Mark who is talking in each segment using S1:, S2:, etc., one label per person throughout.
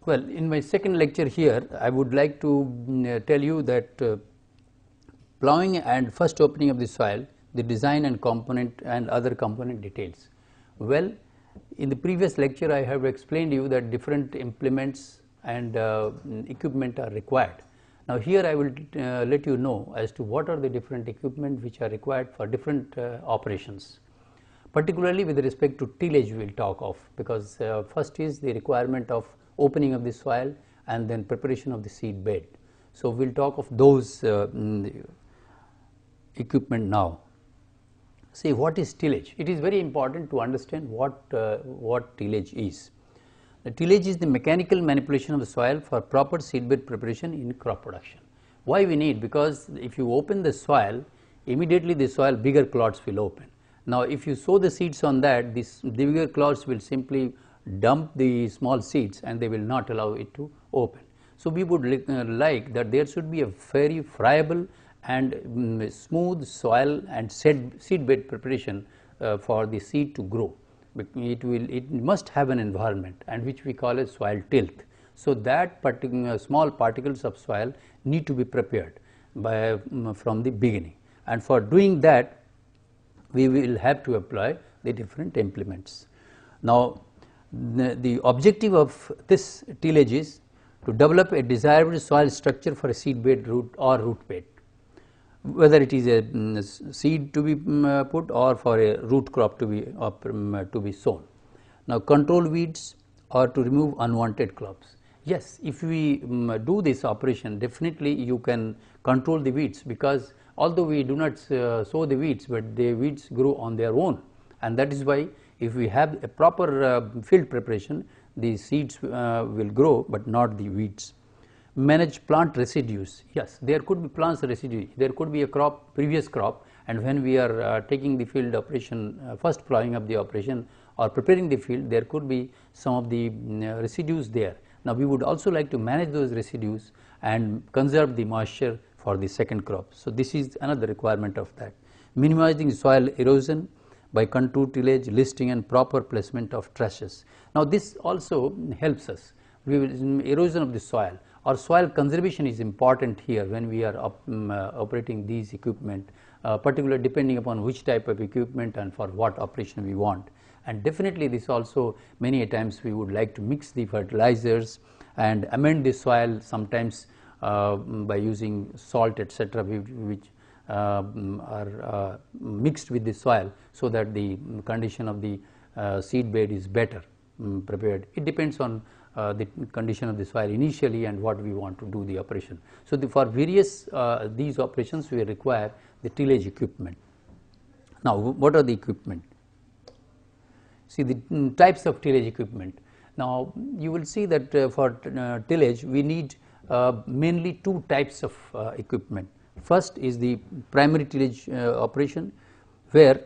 S1: Well, in my second lecture here, I would like to tell you that plowing and first opening of the soil, the design and component and other component details. Well, in the previous lecture I have explained to you that different implements and equipment are required. Now here I will let you know as to what are the different equipment which are required for different operations. Particularly with respect to tillage we will talk of, because first is the requirement of opening of the soil and then preparation of the seed bed. So we will talk of those equipment now. See, what is tillage? It is very important to understand what tillage is. The tillage is the mechanical manipulation of the soil for proper seedbed preparation in crop production. Why we need? Because if you open the soil, immediately the soil bigger clods will open. Now if you sow the seeds on that, the bigger clods will simply dump the small seeds and they will not allow it to open. So we would like that there should be a very friable and smooth soil and seed bed preparation for the seed to grow. It must have an environment, and which we call as soil tilth. So that particular small particles of soil need to be prepared from the beginning, and for doing that we will have to apply the different implements. Now the objective of this tillage is to develop a desirable soil structure for a seed bed or root bed, whether it is a seed to be put or for a root crop to be sown. Now control weeds or to remove unwanted crops. Yes, if we do this operation, definitely you can control the weeds, because although we do not sow the weeds, but the weeds grow on their own, and that is why if we have a proper field preparation, the seeds will grow but not the weeds. Manage plant residues. Yes, there could be plant residue, there could be a previous crop, and when we are taking the field operation, first plowing up the operation or preparing the field, there could be some of the residues there. Now we would also like to manage those residues and conserve the moisture for the second crop. So this is another requirement of that. Minimizing soil erosion by contour tillage, listing and proper placement of trusses. Now this also helps us. Erosion of the soil or soil conservation is important here when we are operating these equipment, particularly depending upon which type of equipment and for what operation we want. And definitely this also, many a times we would like to mix the fertilizers and amend the soil sometimes by using salt, etc., which are mixed with the soil, so that the condition of the seed bed is better prepared. It depends on the condition of the soil initially and what we want to do the operation. So for various these operations we require the tillage equipment. Now what are the equipment? See the types of tillage equipment. Now you will see that for tillage we need mainly two types of equipment. First is the primary tillage operation, where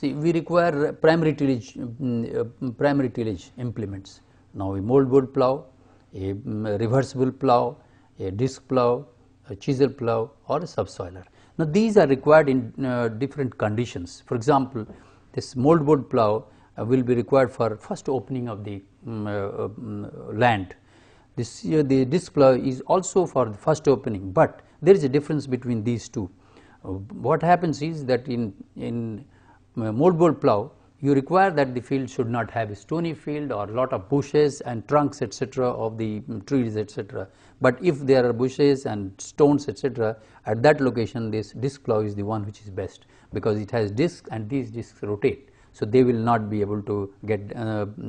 S1: we require primary tillage implements. Now a moldboard plow, a reversible plow, a disc plow, a chisel plow or a subsoiler. Now these are required in different conditions. For example, this moldboard plow will be required for first opening of the land. The disc plow is also for the first opening, but there is a difference between these two. What happens is that in moldboard plow you require that the field should not have a stony field or lot of bushes and trunks, etc., of the trees, etc. But if there are bushes and stones, etc., at that location this disc plow is the one which is best, because it has discs and these discs rotate, so they will not be able to get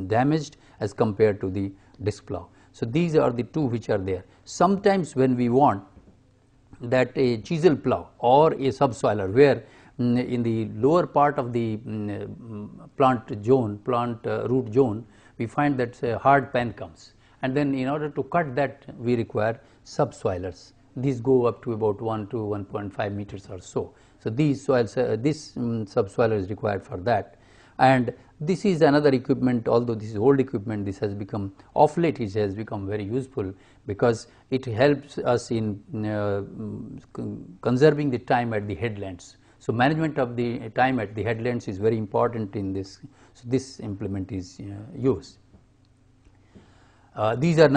S1: damaged as compared to the disc plow. So these are the two which are there. Sometimes when we want that a chisel plow or a subsoiler, where in the lower part of the plant root zone we find that a hard pan comes, and then in order to cut that we require subsoilers. These go up to about 1 to 1.5 meters or so. So these this subsoiler is required for that. And this is another equipment, although this is old equipment, this has become, of late it has become very useful, because it helps us in conserving the time at the headlands. So management of the time at the headlands is very important in this. So this implement is used. These are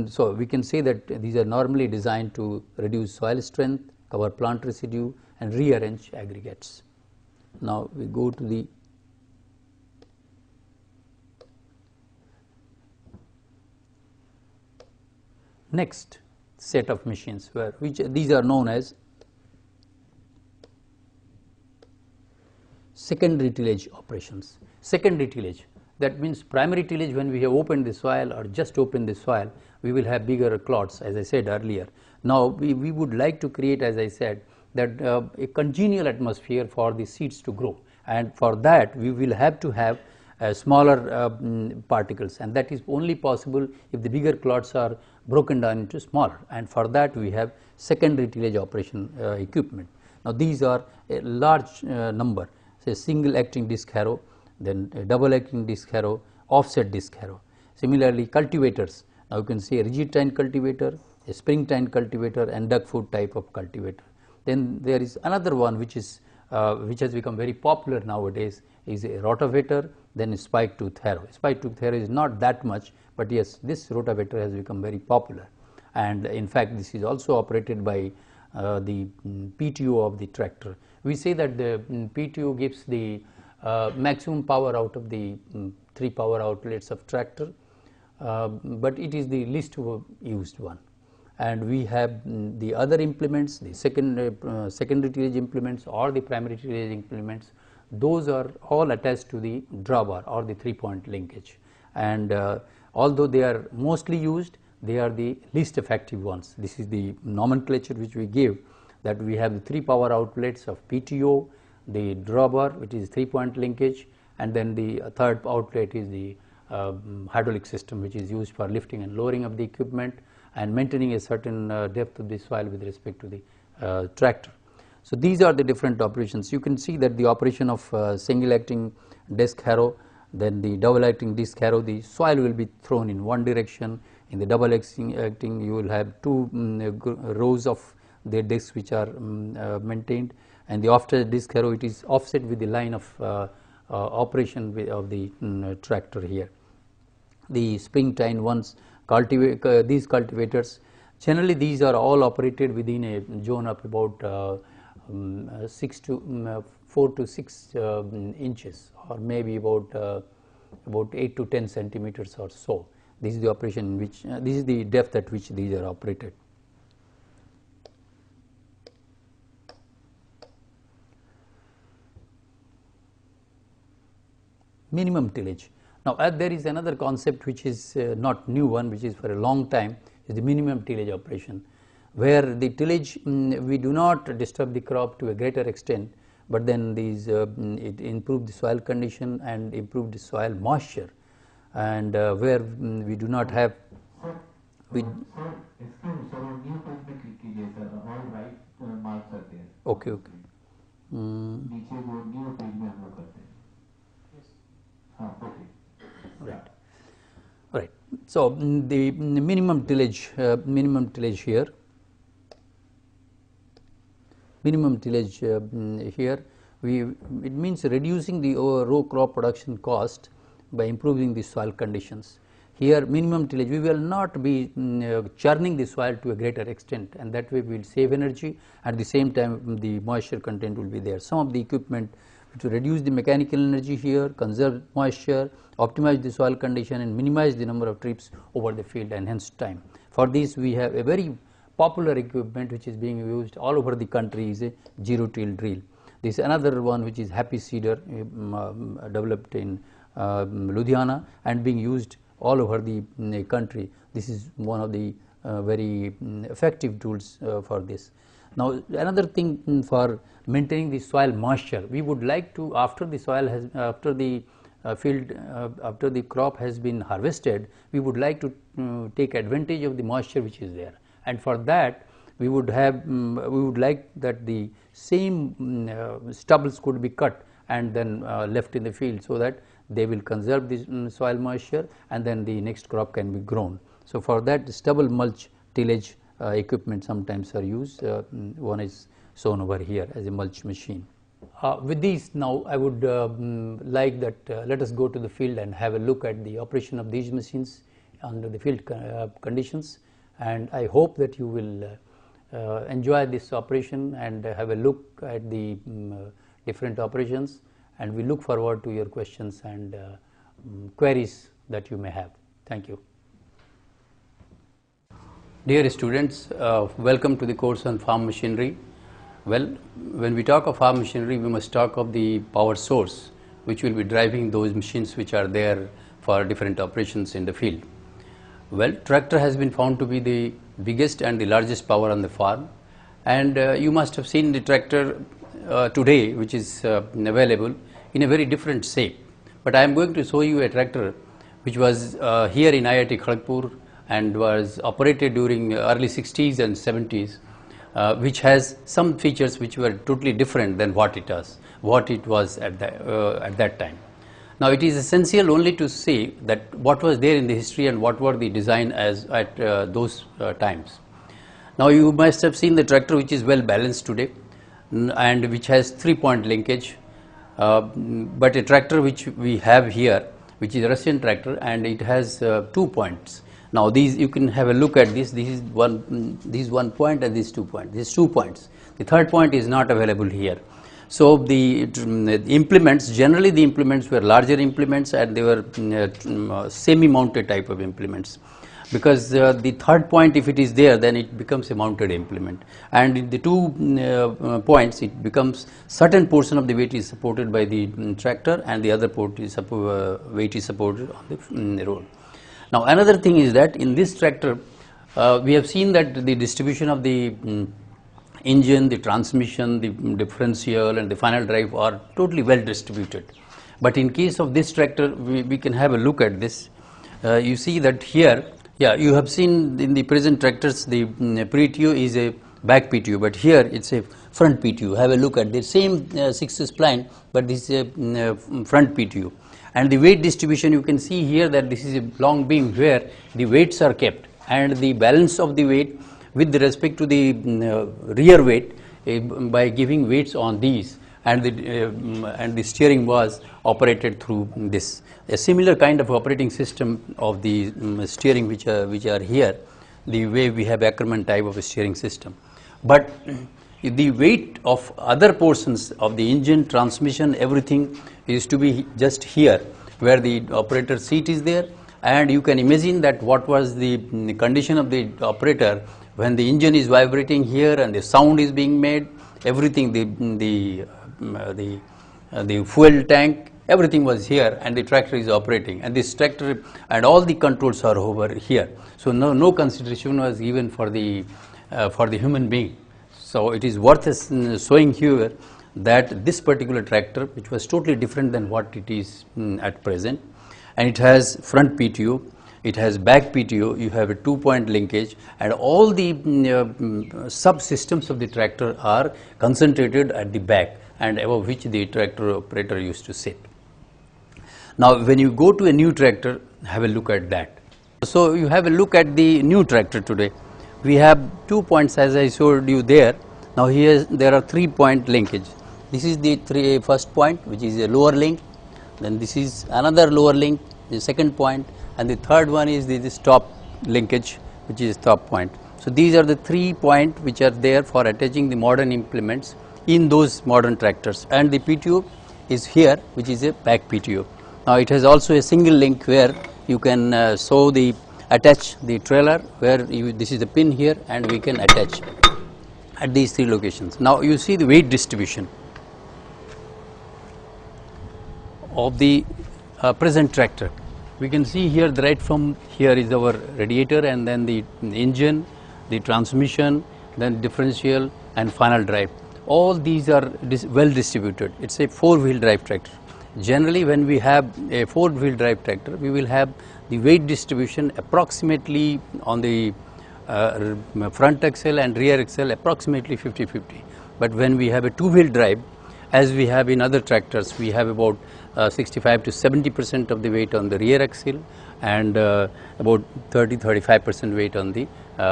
S1: so we can say that these are normally designed to reduce soil strength, cover plant residue, and rearrange aggregates. Now we go to the next set of machines, which these are known as secondary tillage operations. Secondary tillage, that means primary tillage, when we have opened the soil or just opened the soil, we will have bigger clods, as I said earlier. Now we would like to create, as I said, that a congenial atmosphere for the seeds to grow, and for that we will have to have smaller particles, and that is only possible if the bigger clods are broken down into smaller, and for that we have secondary tillage operation equipment. Now these are a large number, say single acting disc harrow, then a double acting disc harrow, offset disc harrow. Similarly cultivators, now you can see a rigid tine cultivator, a spring tine cultivator, and duck foot type of cultivator. Then there is another one which is which has become very popular nowadays, is a rotavator, then a spike tooth harrow. Spike tooth harrow is not that much, but yes, this rotavator has become very popular, and in fact this is also operated by the PTO of the tractor. We say that the PTO gives the maximum power out of the 3 power outlets of tractor, but it is the least used one. And we have the other implements, the secondary tillage implements or the primary tillage implements. Those are all attached to the drawbar or the 3-point linkage, and although they are mostly used, they are the least effective ones. This is the nomenclature which we give, that we have the 3 power outlets of PTO, the drawbar which is 3-point linkage, and then the third outlet is the hydraulic system which is used for lifting and lowering of the equipment and maintaining a certain depth of the soil with respect to the tractor. So these are the different operations. You can see that the operation of single acting disc harrow, then the double acting disc harrow, the soil will be thrown in one direction. In the double acting you will have 2 rows of the discs which are maintained, and the offset disc harrow, it is offset with the line of operation of the tractor here. The spring tine ones, these cultivators, generally these are all operated within a zone of about 4 to 6 inches, or maybe about 8 to 10 centimeters or so. This is the operation in which this is the depth at which these are operated. Minimum tillage. Now there is another concept which is not new one, which is for a long time, is the minimum tillage operation, where the tillage we do not disturb the crop to a greater extent, but then these it improve the soil condition and improve the soil moisture, and where we do not have okay. Right. So the minimum tillage here. Minimum tillage here, it means reducing the row crop production cost by improving the soil conditions. Here minimum tillage, we will not be churning the soil to a greater extent, and that way we will save energy. At the same time the moisture content will be there. Some of the equipment to reduce the mechanical energy here, conserve moisture, optimize the soil condition, and minimize the number of trips over the field and hence time. For this we have a very popular equipment which is being used all over the country, is a zero till drill. This is another one which is Happy Seeder, developed in Ludhiana and being used all over the country. This is one of the very effective tools for this. Now another thing for maintaining the soil moisture, we would like to, after the soil has, after the after the crop has been harvested, we would like to take advantage of the moisture which is there, and for that we would have we would like that the same stubbles could be cut and then left in the field, so that they will conserve the soil moisture and then the next crop can be grown. So for that stubble mulch tillage equipment sometimes are used. One is shown over here as a mulch machine. With these, now I would like that let us go to the field and have a look at the operation of these machines under the field conditions, and I hope that you will enjoy this operation and have a look at the different operations, and we look forward to your questions and queries that you may have. Thank you. Dear students, welcome to the course on farm machinery. Well, when we talk of farm machinery, we must talk of the power source which will be driving those machines which are there for different operations in the field. Well, tractor has been found to be the biggest and the largest power on the farm, and you must have seen the tractor today which is available in a very different shape. But I am going to show you a tractor which was here in IIT Kharagpur and was operated during early 60s and 70s. Which has some features which were totally different than what it was at that time. Now it is essential only to say that what was there in the history and what were the design as at those times. Now you must have seen the tractor which is well balanced today and which has 3-point linkage, but a tractor which we have here, which is a Russian tractor, and it has 2 points. Now these, you can have a look at this. This is one point and these 2 points. These 2 points. The third point is not available here. So the implements, generally the implements were larger implements and they were semi-mounted type of implements, because the third point, if it is there, then it becomes a mounted implement, and in the 2 points it becomes certain portion of the weight is supported by the tractor and the other weight is supported on the road. Now another thing is that in this tractor we have seen that the distribution of the engine, the transmission, the differential and the final drive are totally well distributed. But in case of this tractor, we can have a look at this. You see that here, you have seen in the present tractors the PTO is a back PTO, but here it's a front PTO. Have a look at the same 6 spline, but this is a front PTO. And the weight distribution, you can see here that this is a long beam where the weights are kept, and the balance of the weight with respect to the rear weight by giving weights on these, and the steering was operated through this. A similar kind of operating system of the steering which are here, the way we have Ackermann type of a steering system. But the weight of other portions of the engine, transmission, everything is to be just here where the operator seat is there, and you can imagine that what was the condition of the operator when the engine is vibrating here and the sound is being made, everything, the fuel tank, everything was here, and the tractor is operating, and this tractor and all the controls are over here. So no consideration was given for the human being. So it is worth showing here that this particular tractor, which was totally different than what it is at present, and it has front PTO, it has back PTO, you have a 2-point linkage, and all the subsystems of the tractor are concentrated at the back and above which the tractor operator used to sit. Now when you go to a new tractor, have a look at that. So you have a look at the new tractor today. We have 2 points as I showed you there. Now here there are 3-point linkage. This is the first point, which is a lower link, then this is another lower link, the second point, and the third one is this top linkage, which is top point. So these are the 3 points which are there for attaching the modern implements in those modern tractors, and the PTO is here, which is a back PTO. Now it has also a single link where you can attach the trailer, where this is the pin here, and we can attach at these 3 locations. Now you see the weight distribution of the present tractor. We can see here right from here is our radiator, and then the engine, the transmission, then differential and final drive. All these are well distributed. It's a 4-wheel drive tractor. Generally when we have a 4-wheel drive tractor, we will have the weight distribution approximately on the front axle and rear axle approximately 50-50. But when we have a 2-wheel drive, as we have in other tractors, we have about 65 to 70% of the weight on the rear axle and about 30-35% weight on the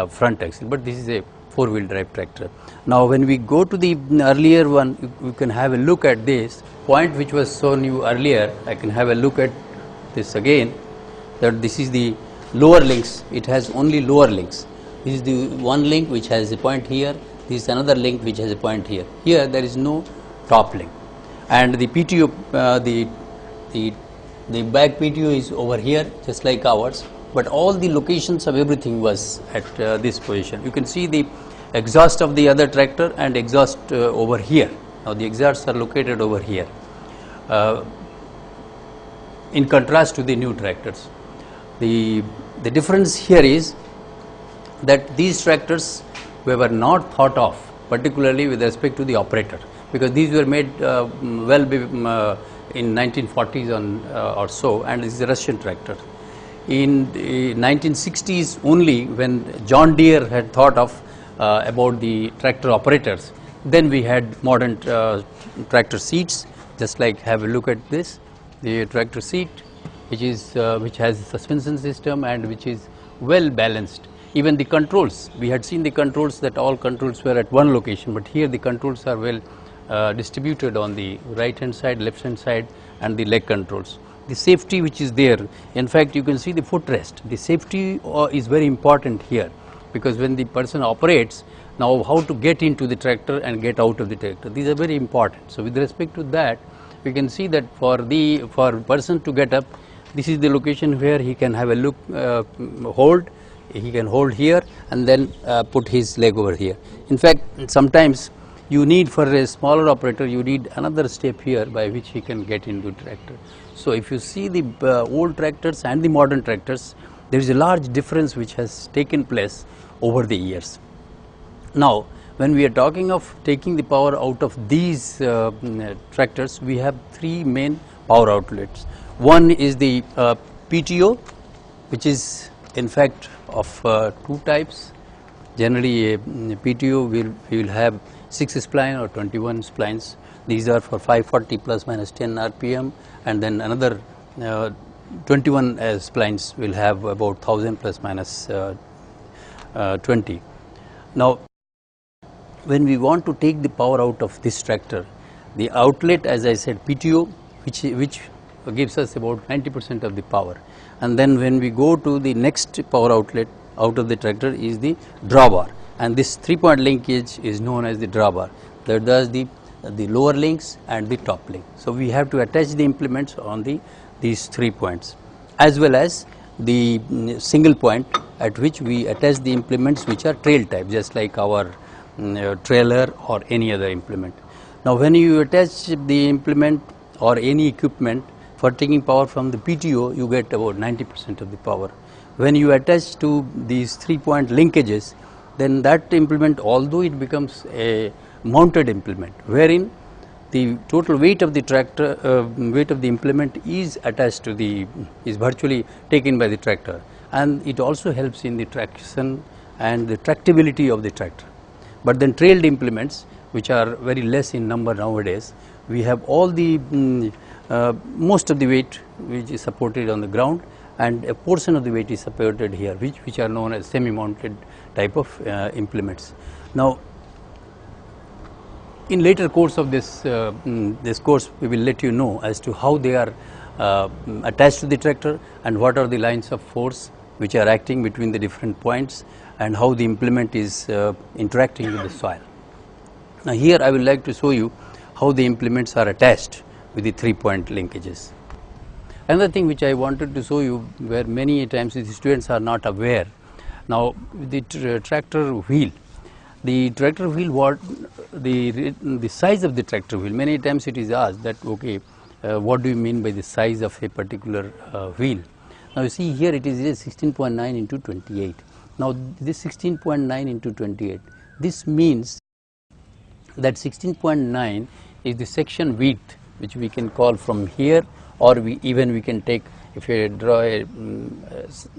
S1: front axle. But this is a 4-wheel drive tractor. Now when we go to the earlier one, you can have a look at this point which was shown you earlier. I can have a look at this again, that this is the lower links, it has only lower links. This is the one link which has a point here, this is another link which has a point here. Here there is no top link, and the PTO, the back PTO is over here just like ours, but all the locations of everything was at this position. You can see the exhaust of the other tractor and exhaust over here. Now the exhausts are located over here in contrast to the new tractors. The difference here is that these tractors were not thought of particularly with respect to the operator, because these were made in 1940s or so, and this is a Russian tractor. In the 1960s only, when John Deere had thought of about the tractor operators, then we had modern tractor seats. Just like, have a look at this, the tractor seat, which has a suspension system and which is well balanced. Even the controls, we had seen the controls that all controls were at one location, but here the controls are well distributed on the right hand side, left hand side, and the leg controls. The safety which is there, in fact you can see the footrest. The safety is very important here, because when the person operates, now how to get into the tractor and get out of the tractor, these are very important. So with respect to that, we can see that for person to get up, this is the location where he can have a look, hold. He can hold here and then put his leg over here. In fact, sometimes you need, for a smaller operator, you need another step here by which he can get into tractor. So if you see the old tractors and the modern tractors, there is a large difference which has taken place over the years. Now when we are talking of taking the power out of these tractors, we have three main power outlets. One is the PTO, which is in fact of two types. Generally a PTO we will have 6 spline or 21 splines. These are for 540 plus minus 10 RPM, and then another 21 splines will have about 1000 plus minus 20. Now when we want to take the power out of this tractor, the outlet, as I said, PTO, which gives us about 90% of the power, and then when we go to the next power outlet out of the tractor is the drawbar, and this 3-point linkage is known as the drawbar, that does the lower links and the top link. So we have to attach the implements on these 3 points, as well as the single point at which we attach the implements which are trail type, just like our trailer or any other implement. Now when you attach the implement or any equipment for taking power from the PTO, you get about 90% of the power. When you attach to these 3-point linkages, then that implement, although it becomes a mounted implement, wherein the total weight of the tractor, weight of the implement is attached to is virtually taken by the tractor, and it also helps in the traction and the tractability of the tractor. But then trailed implements, which are very less in number nowadays, we have all the most of the weight which is supported on the ground, and a portion of the weight is supported here, which are known as semi-mounted type of implements. Now in later course of this course, we will let you know as to how they are attached to the tractor and what are the lines of force which are acting between the different points, and how the implement is interacting with the soil. Now here I would like to show you how the implements are attached with the 3-point linkages. Another thing which I wanted to show you, where many times the students are not aware. Now the tractor wheel, the size of the tractor wheel, many times it is asked that, okay, what do you mean by the size of a particular wheel? Now you see here it is 16.9 into 28. Now this 16.9 into 28, this means that 16.9 is the section width which we can call from here, or we can take, if you draw a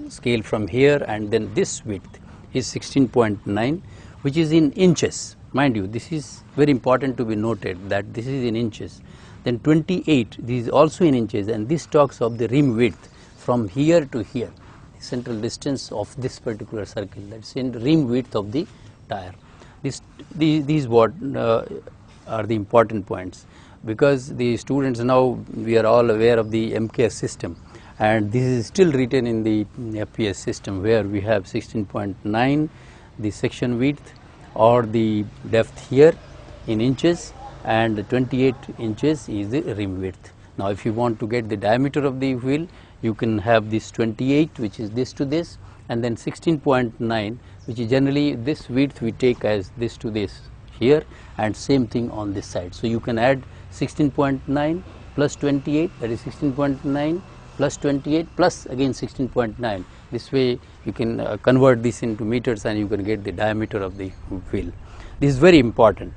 S1: scale from here, and then this width is 16.9, which is in inches. Mind you, this is very important to be noted that this is in inches. Then 28, this is also in inches, and this talks of the rim width from here to here, the central distance of this particular circle, that is in rim width of the tire. These what are the important points, because the students now, we are all aware of the MKS system, and this is still written in the FPS system, where we have 16.9 the section width or the depth here in inches, and 28 inches is the rim width. Now if you want to get the diameter of the wheel, you can have this 28, which is this to this, and then 16.9, which is generally this width we take as this to this here, and same thing on this side. So you can add 16.9 plus 28, that is 16.9 plus 28 plus again 16.9. This way you can convert this into meters and you can get the diameter of the wheel. This is very important.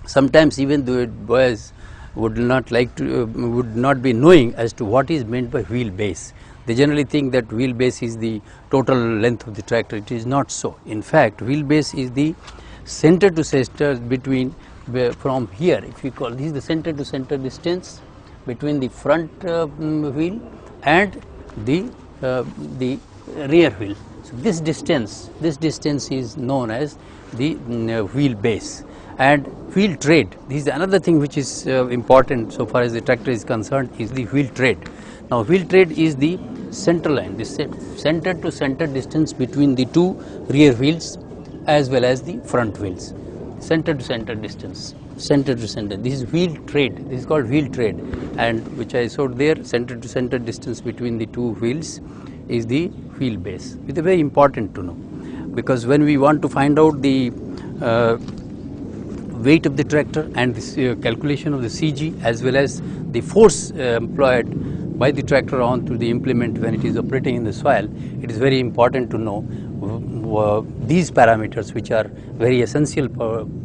S1: Sometimes even the boys would not like to would not be knowing as to what is meant by wheel base. They generally think that wheel base is the total length of the tractor. It is not so. In fact, wheel base is the center to center between, from here, if you call this is the center to center distance between the front wheel and the rear wheel. So this distance is known as the wheel base. And wheel tread, this is another thing which is important so far as the tractor is concerned, is the wheel tread. Now wheel tread is the center line, the center to center distance between the two rear wheels as well as the front wheels. Center to center distance, center to center, this is wheel tread, this is called wheel tread, and which I showed there, center to center distance between the two wheels is the wheel base. It is very important to know, because when we want to find out the weight of the tractor and this calculation of the CG as well as the force employed by the tractor onto the implement when it is operating in the soil, it is very important to know these parameters, which are very essential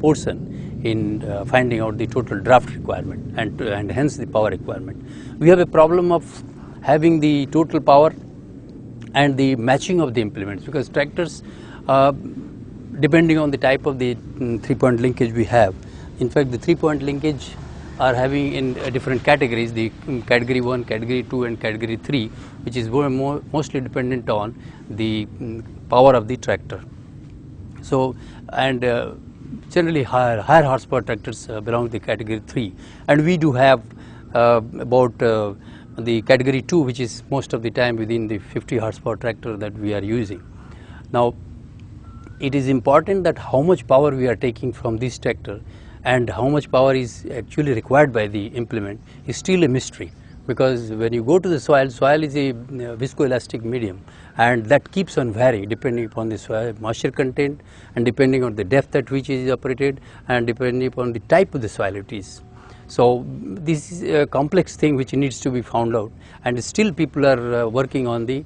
S1: portion in finding out the total draft requirement and hence the power requirement. We have a problem of having the total power and the matching of the implements, because tractors depending on the type of the 3-point linkage we have. In fact, the 3-point linkage are having in different categories, the category 1, category 2 and category 3, which is mostly dependent on the power of the tractor. So, and generally higher horsepower tractors belong to the category 3, and we do have about the category 2, which is most of the time within the 50 horsepower tractor that we are using. Now, it is important that how much power we are taking from this tractor and how much power is actually required by the implement is still a mystery, because when you go to the soil is a viscoelastic medium, and that keeps on varying depending upon the soil moisture content and depending on the depth at which it is operated and depending upon the type of the soil it is. So this is a complex thing which needs to be found out, and still people are working on the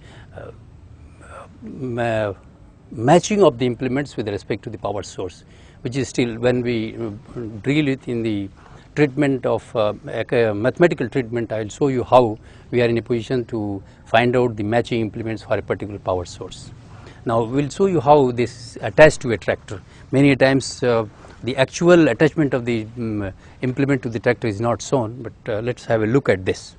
S1: matching of the implements with respect to the power source, which is still, when we drill it in the treatment of mathematical treatment, I will show you how we are in a position to find out the matching implements for a particular power source. Now we will show you how this attached to a tractor. Many times the actual attachment of the implement to the tractor is not shown, but let us have a look at this.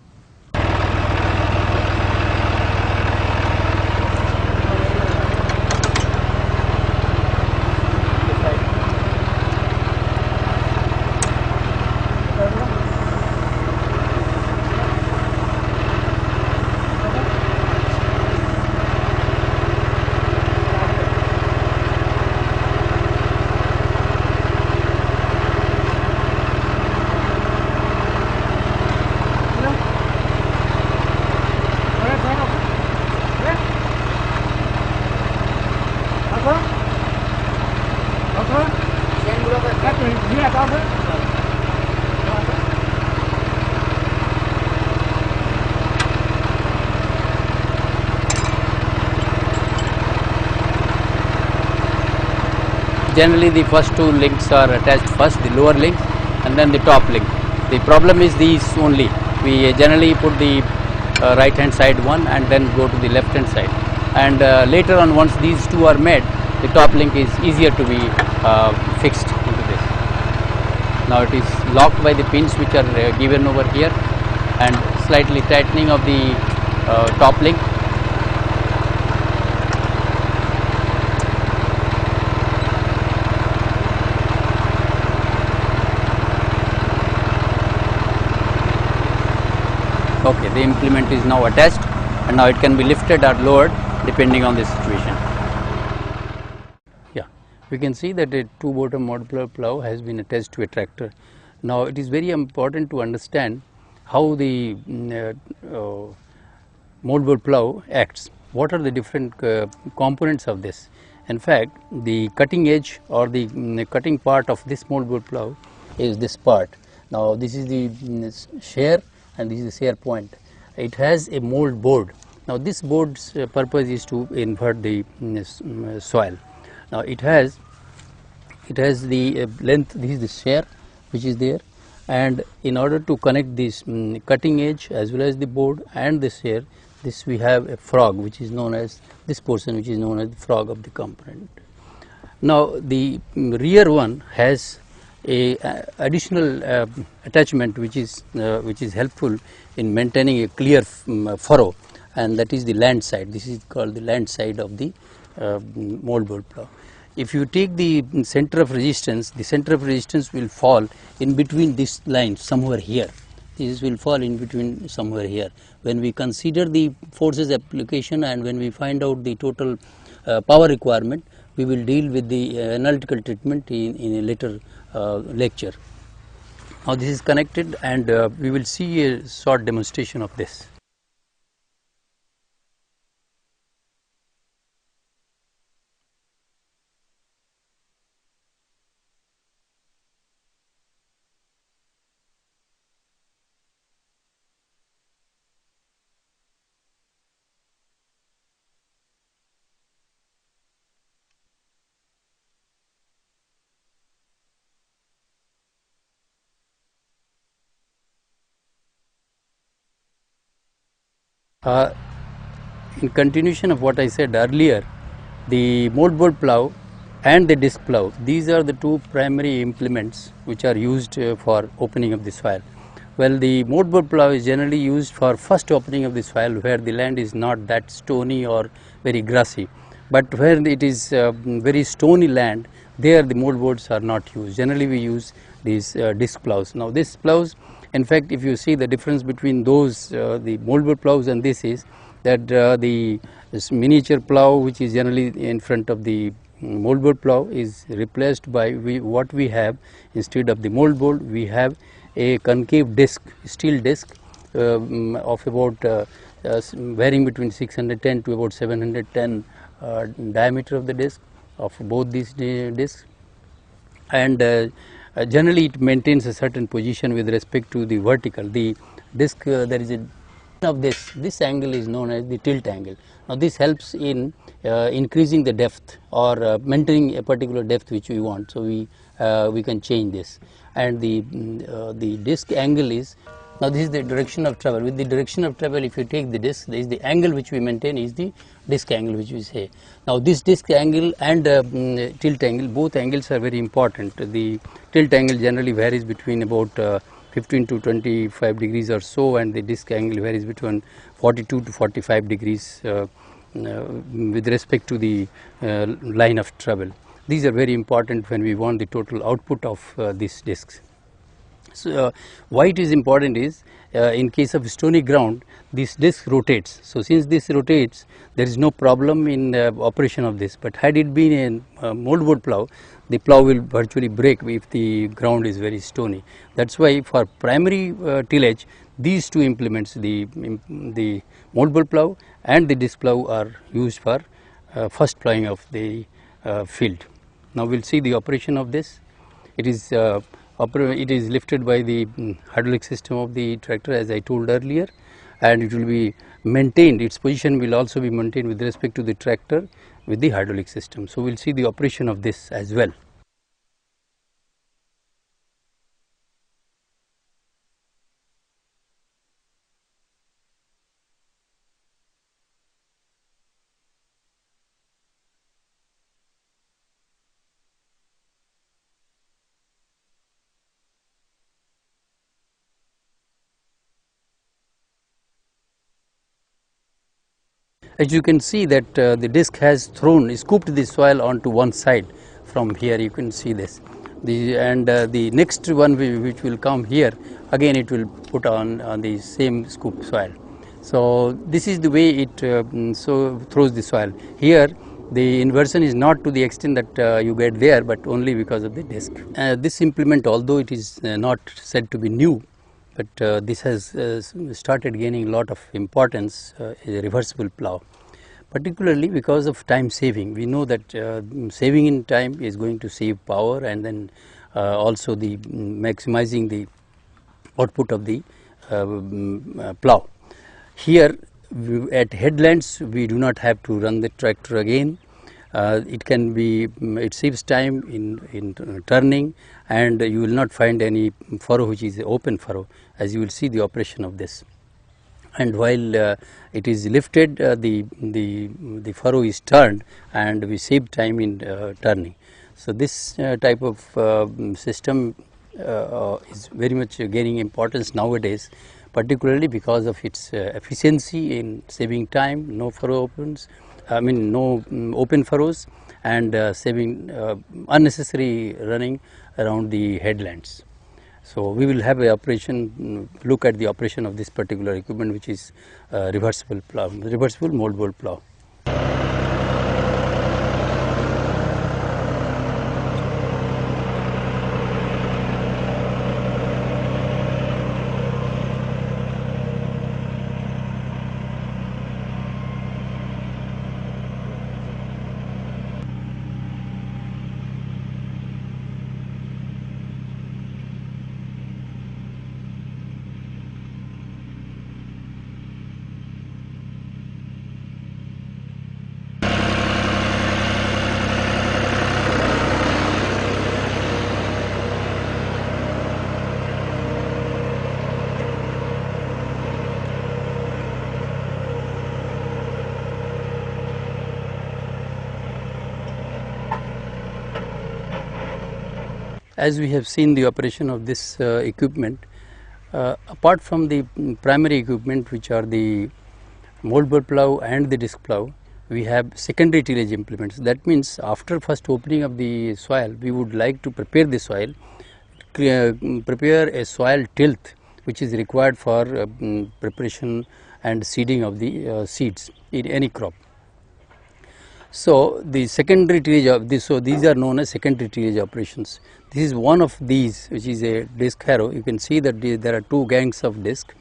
S1: Generally the first two links are attached first, the lower link and then the top link. The problem is these only. We generally put the right hand side one and then go to the left hand side, and later on, once these two are made, the top link is easier to be fixed into this. Now it is locked by the pins which are given over here, and slightly tightening of the top link. Okay, the implement is now attached and now it can be lifted or lowered depending on the situation. Yeah, we can see that a two bottom modular plough has been attached to a tractor. Now it is very important to understand how the moldboard plough acts. What are the different components of this? In fact, the cutting edge or the cutting part of this moldboard plough is this part. Now this is the shear and this is the shear point. It has a mold board. Now this board's purpose is to invert the soil. Now it has the length, this is the shear which is there, and in order to connect this cutting edge as well as the board and the shear, this we have a frog which is known as this portion, which is known as the frog of the component. Now the rear one has a additional attachment which is helpful in maintaining a clear furrow, and that is the land side. This is called the land side of the moldboard plough. If you take the center of resistance, the center of resistance will fall in between this line somewhere here. This will fall in between somewhere here. When we consider the forces application and when we find out the total power requirement, we will deal with the analytical treatment in a later lecture. Now this is connected, and we will see a short demonstration of this. In continuation of what I said earlier, the moldboard plough and the disc plough, these are the two primary implements which are used for opening of the soil. Well, the moldboard plough is generally used for first opening of the soil where the land is not that stony or very grassy, but where it is very stony land, there the moldboards are not used. Generally we use these disc ploughs. Now this ploughs, in fact, if you see the difference between those the moldboard ploughs and this is that this miniature plough which is generally in front of the moldboard plough is replaced by what we have instead of the moldboard. We have a concave disc, steel disc of about varying between 610 to about 710 diameter of the disc of both these discs, and generally it maintains a certain position with respect to the vertical. The disc there is a of this angle is known as the tilt angle. Now this helps in increasing the depth or maintaining a particular depth which we want. So we can change this, and the disc angle is, now this is the direction of travel. With the direction of travel, if you take the disc, there is the angle which we maintain is the disc angle which we say. Now this disc angle and tilt angle, both angles are very important. The tilt angle generally varies between about 15 to 25 degrees or so, and the disc angle varies between 42 to 45 degrees with respect to the line of travel. These are very important when we want the total output of these discs. So why it is important is in case of stony ground, this disc rotates. So since this rotates, there is no problem in operation of this. But had it been a moldboard plough, the plough will virtually break if the ground is very stony. That's why for primary tillage, these two implements, the moldboard plough and the disc plough, are used for first ploughing of the field. Now we'll see the operation of this. It is lifted by the hydraulic system of the tractor, as I told earlier, and it will be maintained, its position will also be maintained with respect to the tractor with the hydraulic system. So we'll see the operation of this as well. As you can see that the disc has scooped the soil onto one side. From here you can see this. The next one which will come here, again it will put on the same scoop soil. So this is the way it so throws the soil. Here the inversion is not to the extent that you get there, but only because of the disc. This implement, although it is not said to be new, but this has started gaining a lot of importance, is a reversible plough, particularly because of time saving. We know that saving in time is going to save power, and then also the maximizing the output of the plough. Here at headlands we do not have to run the tractor again. It can be, it saves time in turning, and you will not find any furrow which is open furrow, as you will see the operation of this. And while it is lifted, the furrow is turned, and we save time in turning. So this type of system is very much gaining importance nowadays, particularly because of its efficiency in saving time, no furrow opens, no open furrows, and saving unnecessary running around the headlands. So we will have a operation, look at the operation of this particular equipment, which is reversible plough, reversible moldboard plough. As we have seen the operation of this equipment, apart from the primary equipment, which are the moldboard plough and the disc plough, we have secondary tillage implements. That means after first opening of the soil, we would like to prepare the soil, prepare a soil tilth which is required for preparation and seeding of the seeds in any crop. So the secondary tillage of this, so these are known as secondary tillage operations. This is one of these, which is a disc harrow. You can see that there are two gangs of disc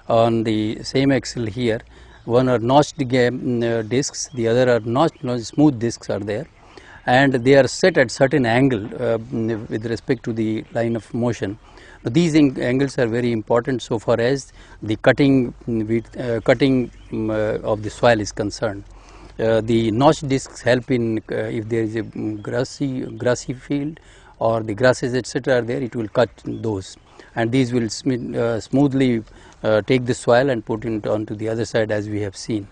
S1: on the same axle here. One are notched discs, the other are not smooth discs are there, and they are set at certain angle with respect to the line of motion. Now, these angles are very important so far as the cutting of the soil is concerned. The notch discs help in if there is a grassy field or the grasses etc. are there, it will cut those, and these will smoothly take the soil and put it onto the other side, as we have seen.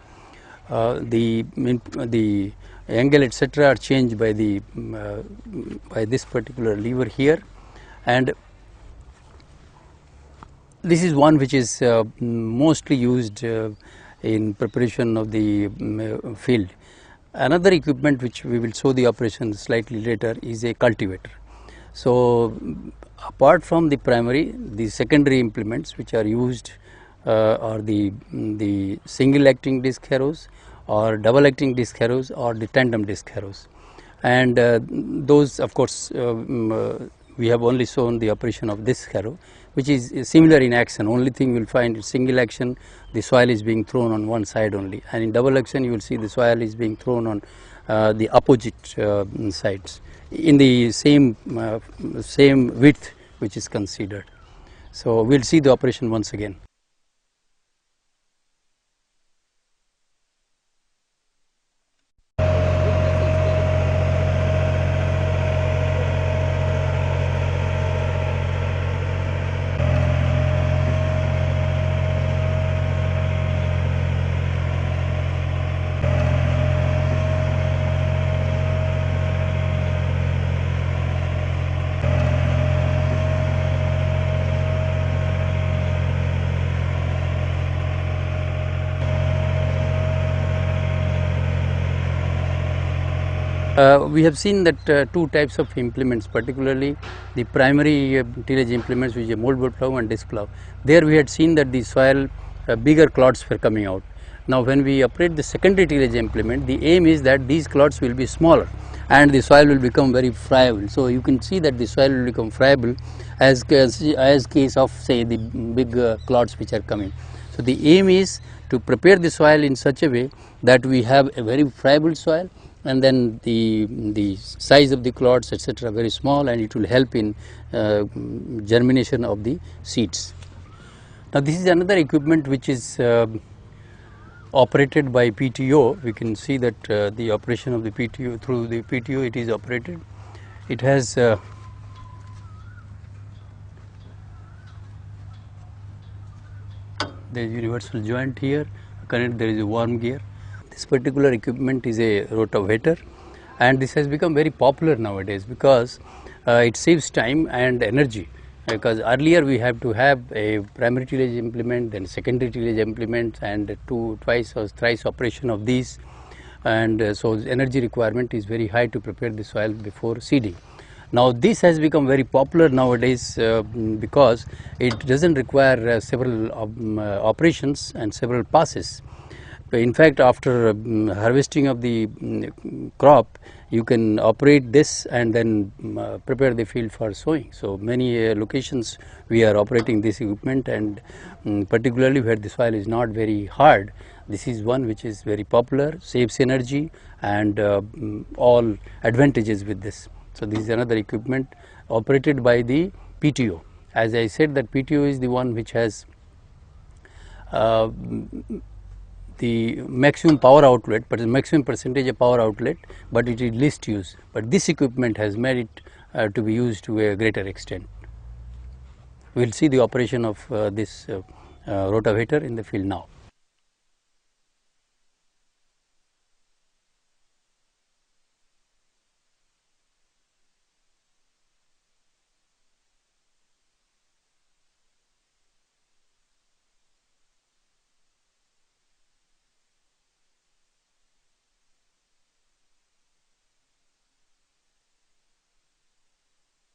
S1: The angle etc. are changed by the by this particular lever here, and this is one which is mostly used in preparation of the field. Another equipment which we will show the operation slightly later is a cultivator. So apart from the primary, the secondary implements which are used are the single acting disc harrows or double acting disc harrows or the tandem disc harrows, and those of course we have only shown the operation of this harrow, which is similar in action. Only thing you will find in single action, the soil is being thrown on one side only, and in double action you will see the soil is being thrown on the opposite sides in the same width which is considered. So we will see the operation once again. We have seen that two types of implements, particularly the primary tillage implements, which is moldboard plough and disc plough. There we had seen that the soil bigger clods were coming out. Now when we operate the secondary tillage implement, the aim is that these clods will be smaller and the soil will become very friable. So you can see that the soil will become friable as case of, say, the big clods which are coming. So the aim is to prepare the soil in such a way that we have a very friable soil, and then the size of the clods, etc., very small, and it will help in germination of the seeds. Now this is another equipment which is operated by PTO. We can see that the operation of the PTO, through the PTO it is operated. It has there is universal joint here, connect, there is a worm gear. This particular equipment is a rotavator, and this has become very popular nowadays because it saves time and energy. Because earlier we have to have a primary tillage implement, then secondary tillage implement, and twice or thrice operation of these, and so energy requirement is very high to prepare the soil before seeding. Now this has become very popular nowadays because it doesn't require several operations and several passes. In fact, after harvesting of the crop, you can operate this and then prepare the field for sowing. So many locations we are operating this equipment, and particularly where the soil is not very hard, this is one which is very popular, saves energy, and all advantages with this. So this is another equipment operated by the PTO. As I said, that PTO is the one which has the maximum power outlet, but the maximum percentage of power outlet, but it is least use. But this equipment has made it to be used to a greater extent. We will see the operation of this rotavator in the field now.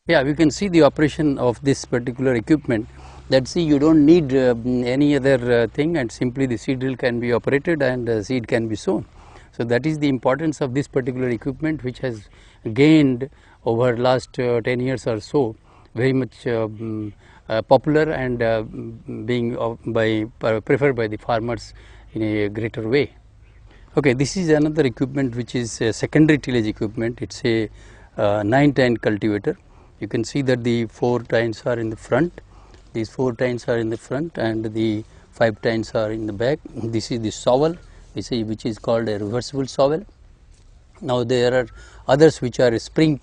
S1: Yeah, we can see the operation of this particular equipment. That, see, you don't need any other thing, and simply the seed drill can be operated and seed can be sown. So that is the importance of this particular equipment, which has gained over last 10 years or so very much popular and being preferred by the farmers in a greater way. Okay, this is another equipment which is a secondary tillage equipment. It's a 9-tine cultivator. You can see that the 4 tines are in the front, these 4 tines are in the front, and the 5 tines are in the back. This is the sovel, which is called a reversible sovel. Now there are others which are spring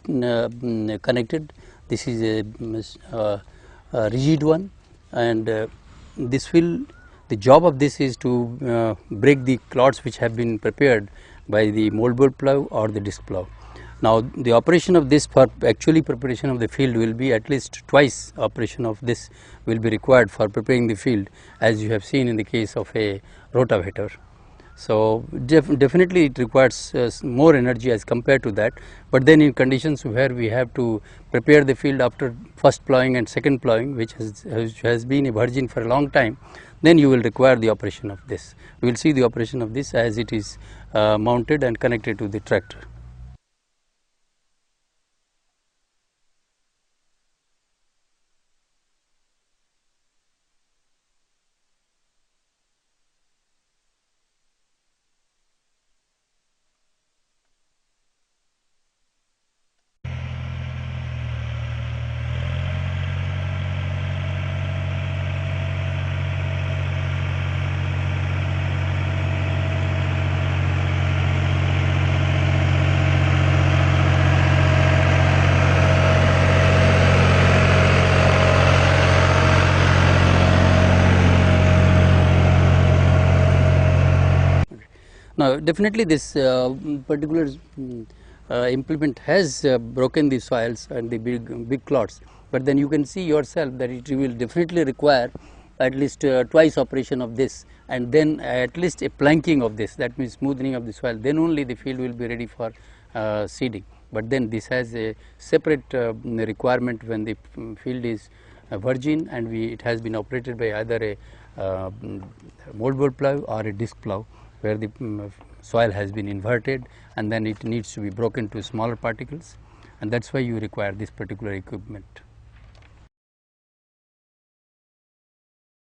S1: connected. This is a rigid one, and this will, the job of this is to break the clods which have been prepared by the moldboard plough or the disc plough. Now the operation of this for actually preparation of the field will be at least twice operation of this will be required for preparing the field, as you have seen in the case of a rotavator. So definitely it requires more energy as compared to that, but then in conditions where we have to prepare the field after first ploughing and second ploughing, which has been a virgin for a long time, then you will require the operation of this. We will see the operation of this as it is mounted and connected to the tractor. Now definitely this particular implement has broken the soils and the big clods, but then you can see yourself that it will definitely require at least twice operation of this, and then at least a planking of this, that means smoothing of the soil, then only the field will be ready for seeding. But then this has a separate requirement when the field is virgin and it has been operated by either a moldboard plough or a disc plough, where the soil has been inverted and then it needs to be broken to smaller particles, and that is why you require this particular equipment.